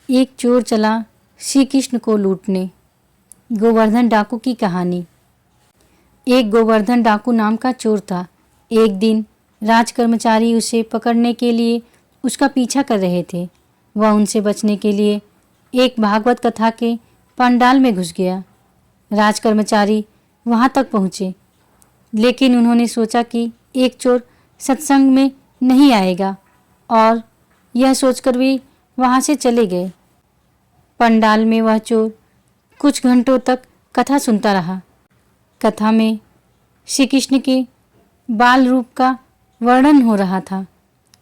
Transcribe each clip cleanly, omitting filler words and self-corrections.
एक चोर चला श्री कृष्ण को लूटने। गोवर्धन डाकू की कहानी। एक गोवर्धन डाकू नाम का चोर था। एक दिन राजकर्मचारी उसे पकड़ने के लिए उसका पीछा कर रहे थे। वह उनसे बचने के लिए एक भागवत कथा के पंडाल में घुस गया। राजकर्मचारी वहां तक पहुँचे, लेकिन उन्होंने सोचा कि एक चोर सत्संग में नहीं आएगा और यह सोचकर वे वहां से चले गए। पंडाल में वह चोर कुछ घंटों तक कथा सुनता रहा। कथा में श्री कृष्ण के बाल रूप का वर्णन हो रहा था।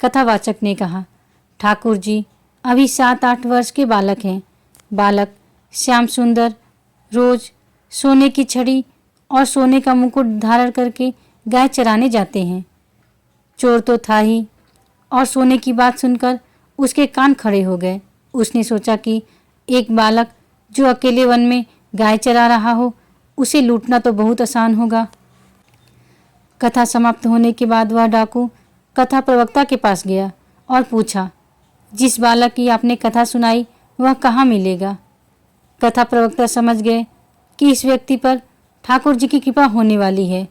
कथावाचक ने कहा, ठाकुर जी अभी 7-8 वर्ष के बालक हैं। बालक श्याम सुंदर रोज सोने की छड़ी और सोने का मुकुट धारण करके गाय चराने जाते हैं। चोर तो था ही और सोने की बात सुनकर उसके कान खड़े हो गए। उसने सोचा कि एक बालक जो अकेले वन में गाय चरा रहा हो, उसे लूटना तो बहुत आसान होगा। कथा समाप्त होने के बाद वह डाकू कथा प्रवक्ता के पास गया और पूछा, जिस बालक की आपने कथा सुनाई वह कहाँ मिलेगा? कथा प्रवक्ता समझ गए कि इस व्यक्ति पर ठाकुर जी की कृपा होने वाली है।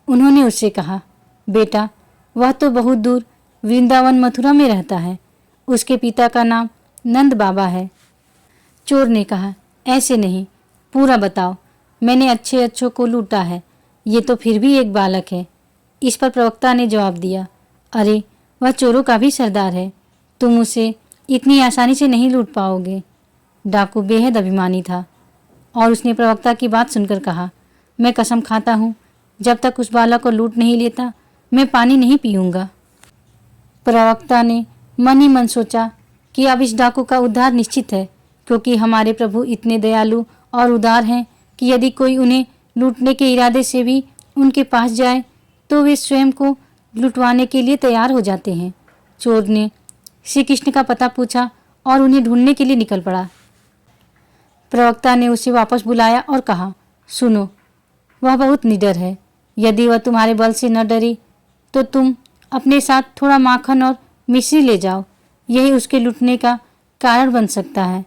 उन्होंने उससे कहा, बेटा वह तो बहुत दूर वृंदावन मथुरा में रहता है। उसके पिता का नाम नंद बाबा है। चोर ने कहा, ऐसे नहीं, पूरा बताओ। मैंने अच्छों को लूटा है, ये तो फिर भी एक बालक है। इस पर प्रवक्ता ने जवाब दिया, अरे वह चोरों का भी सरदार है, तुम उसे इतनी आसानी से नहीं लूट पाओगे। डाकू बेहद अभिमानी था और उसने प्रवक्ता की बात सुनकर कहा, मैं कसम खाता हूँ जब तक उस बालक को लूट नहीं लेता मैं पानी नहीं पीऊँगा। प्रवक्ता ने मन ही मन सोचा कि अब इस डाकू का उद्धार निश्चित है, क्योंकि हमारे प्रभु इतने दयालु और उदार हैं कि यदि कोई उन्हें लूटने के इरादे से भी उनके पास जाए तो वे स्वयं को लुटवाने के लिए तैयार हो जाते हैं। चोर ने श्री कृष्ण का पता पूछा और उन्हें ढूंढने के लिए निकल पड़ा। प्रवक्ता ने उसे वापस बुलाया और कहा, सुनो, वह बहुत निडर है। यदि वह तुम्हारे बल से न डरी तो तुम अपने साथ थोड़ा माखन और मिश्री ले जाओ, यही उसके लूटने का कारण बन सकता है।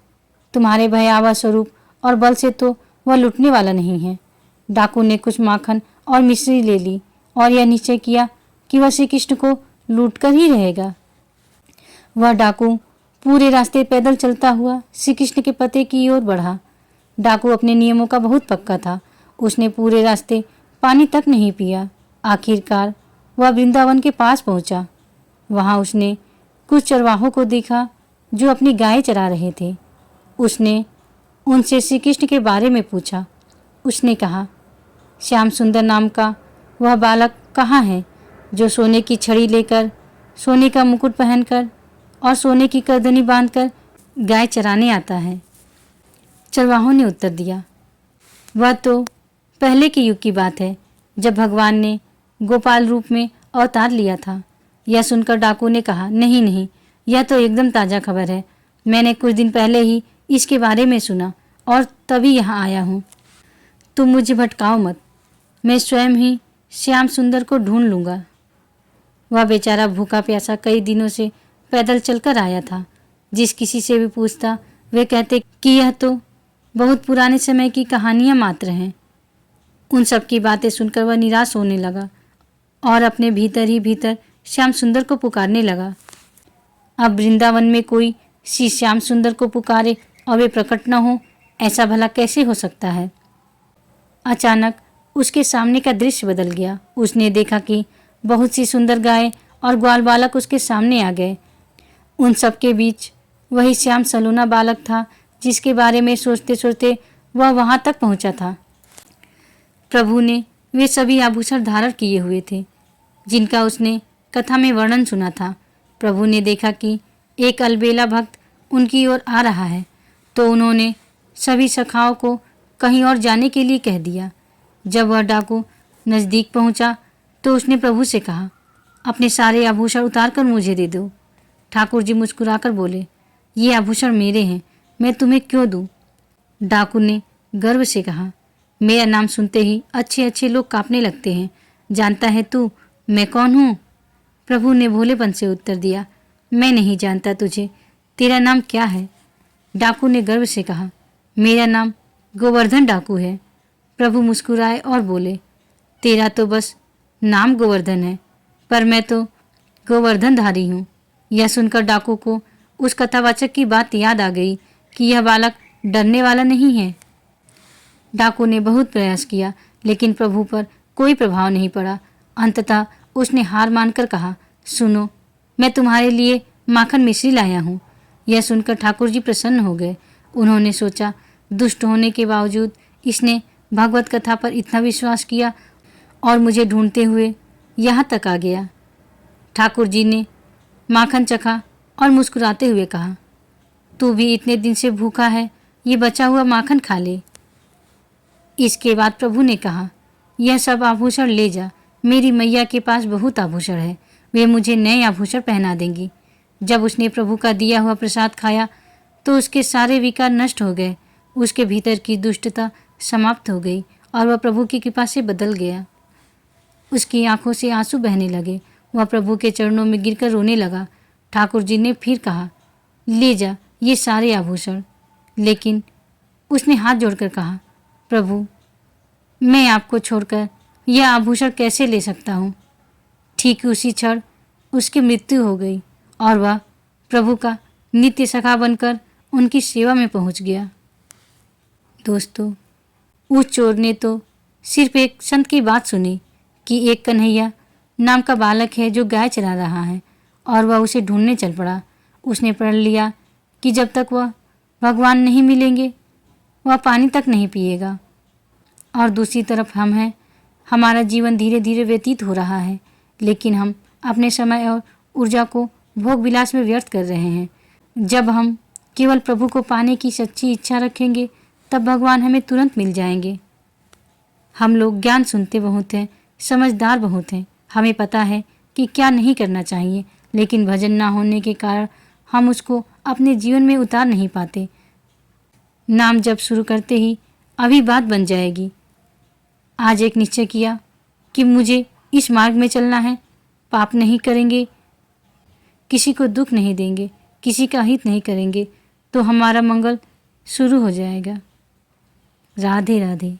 तुम्हारे भयावह स्वरूप और बल से तो वह लूटने वाला नहीं है। डाकू ने कुछ माखन और मिश्री ले ली और यह निश्चय किया कि वह श्री कृष्ण को लूट कर ही रहेगा। वह डाकू पूरे रास्ते पैदल चलता हुआ श्री कृष्ण के पते की ओर बढ़ा। डाकू अपने नियमों का बहुत पक्का था। उसने पूरे रास्ते पानी तक नहीं पिया। आखिरकार वह वृंदावन के पास पहुंचा। वहां उसने कुछ चरवाहों को देखा जो अपनी गाय चरा रहे थे। उसने उनसे श्री कृष्ण के बारे में पूछा। उसने कहा, श्याम सुंदर नाम का वह बालक कहाँ है जो सोने की छड़ी लेकर, सोने का मुकुट पहनकर और सोने की करदनी बांधकर गाय चराने आता है? चरवाहों ने उत्तर दिया, वह तो पहले के युग की बात है, जब भगवान ने गोपाल रूप में अवतार लिया था। यह सुनकर डाकू ने कहा, नहीं नहीं, यह तो एकदम ताज़ा खबर है। मैंने कुछ दिन पहले ही इसके बारे में सुना और तभी यहाँ आया हूँ। तुम मुझे भटकाओ मत, मैं स्वयं ही श्याम सुंदर को ढूंढ लूँगा। वह बेचारा भूखा प्यासा कई दिनों से पैदल चलकर आया था। जिस किसी से भी पूछता वे कहते कि यह तो बहुत पुराने समय की कहानियाँ मात्र हैं। उन सब की बातें सुनकर वह निराश होने लगा और अपने भीतर ही भीतर श्याम सुंदर को पुकारने लगा। अब वृंदावन में कोई श्री श्याम सुंदर को पुकारे और वे प्रकट न हो, ऐसा भला कैसे हो सकता है? अचानक उसके सामने का दृश्य बदल गया। उसने देखा कि बहुत सी सुंदर गायें और ग्वाल बालक उसके सामने आ गए। उन सब के बीच वही श्याम सलोना बालक था जिसके बारे में सोचते सोचते वह वहां तक पहुंचा था। प्रभु ने वे सभी आभूषण धारण किए हुए थे जिनका उसने कथा में वर्णन सुना था। प्रभु ने देखा कि एक अलबेला भक्त उनकी ओर आ रहा है, तो उन्होंने सभी सखाओं को कहीं और जाने के लिए कह दिया। जब वह डाकू नज़दीक पहुंचा तो उसने प्रभु से कहा, अपने सारे आभूषण उतार कर मुझे दे दो। ठाकुर जी मुस्कुराकर बोले, ये आभूषण मेरे हैं, मैं तुम्हें क्यों दूं? डाकू ने गर्व से कहा, मेरा नाम सुनते ही अच्छे अच्छे लोग कांपने लगते हैं। जानता है तू मैं कौन हूँ? प्रभु ने भोलेपन से उत्तर दिया, मैं नहीं जानता तुझे, तेरा नाम क्या है? डाकू ने गर्व से कहा, मेरा नाम गोवर्धन डाकू है। प्रभु मुस्कुराए और बोले, तेरा तो बस नाम गोवर्धन है, पर मैं तो गोवर्धनधारी हूँ। यह सुनकर डाकू को उस कथावाचक की बात याद आ गई कि यह बालक डरने वाला नहीं है। डाकू ने बहुत प्रयास किया, लेकिन प्रभु पर कोई प्रभाव नहीं पड़ा। अंततः उसने हार मानकर कहा, सुनो, मैं तुम्हारे लिए माखन मिश्री लाया हूँ। यह सुनकर ठाकुर जी प्रसन्न हो गए। उन्होंने सोचा, दुष्ट होने के बावजूद इसने भागवत कथा पर इतना विश्वास किया और मुझे ढूंढते हुए यहाँ तक आ गया। ठाकुर जी ने माखन चखा और मुस्कुराते हुए कहा, तू भी इतने दिन से भूखा है, ये बचा हुआ माखन खा ले। इसके बाद प्रभु ने कहा, यह सब आभूषण ले जा, मेरी मैया के पास बहुत आभूषण है, वे मुझे नए आभूषण पहना देंगी। जब उसने प्रभु का दिया हुआ प्रसाद खाया तो उसके सारे विकार नष्ट हो गए, उसके भीतर की दुष्टता समाप्त हो गई और वह प्रभु की कृपा से बदल गया। उसकी आंखों से आंसू बहने लगे, वह प्रभु के चरणों में गिरकर रोने लगा। ठाकुर जी ने फिर कहा, ले जा ये सारे आभूषण। लेकिन उसने हाथ जोड़कर कहा, प्रभु, मैं आपको छोड़कर यह आभूषण कैसे ले सकता हूँ। ठीक उसी क्षण उसकी मृत्यु हो गई और वह प्रभु का नित्य सखा बनकर उनकी सेवा में पहुँच गया। दोस्तों, उस चोर ने तो सिर्फ एक संत की बात सुनी कि एक कन्हैया नाम का बालक है जो गाय चरा रहा है, और वह उसे ढूंढने चल पड़ा। उसने प्रण लिया कि जब तक वह भगवान नहीं मिलेंगे वह पानी तक नहीं पिएगा। और दूसरी तरफ हम हैं, हमारा जीवन धीरे धीरे व्यतीत हो रहा है, लेकिन हम अपने समय और ऊर्जा को भोग विलास में व्यर्थ कर रहे हैं। जब हम केवल प्रभु को पाने की सच्ची इच्छा रखेंगे तब भगवान हमें तुरंत मिल जाएंगे। हम लोग ज्ञान सुनते बहुत हैं, समझदार बहुत हैं, हमें पता है कि क्या नहीं करना चाहिए, लेकिन भजन ना होने के कारण हम उसको अपने जीवन में उतार नहीं पाते। नाम जप शुरू करते ही अभी बात बन जाएगी। आज एक निश्चय किया कि मुझे इस मार्ग में चलना है, पाप नहीं करेंगे, किसी को दुख नहीं देंगे, किसी का हित नहीं करेंगे, तो हमारा मंगल शुरू हो जाएगा। राधे राधे।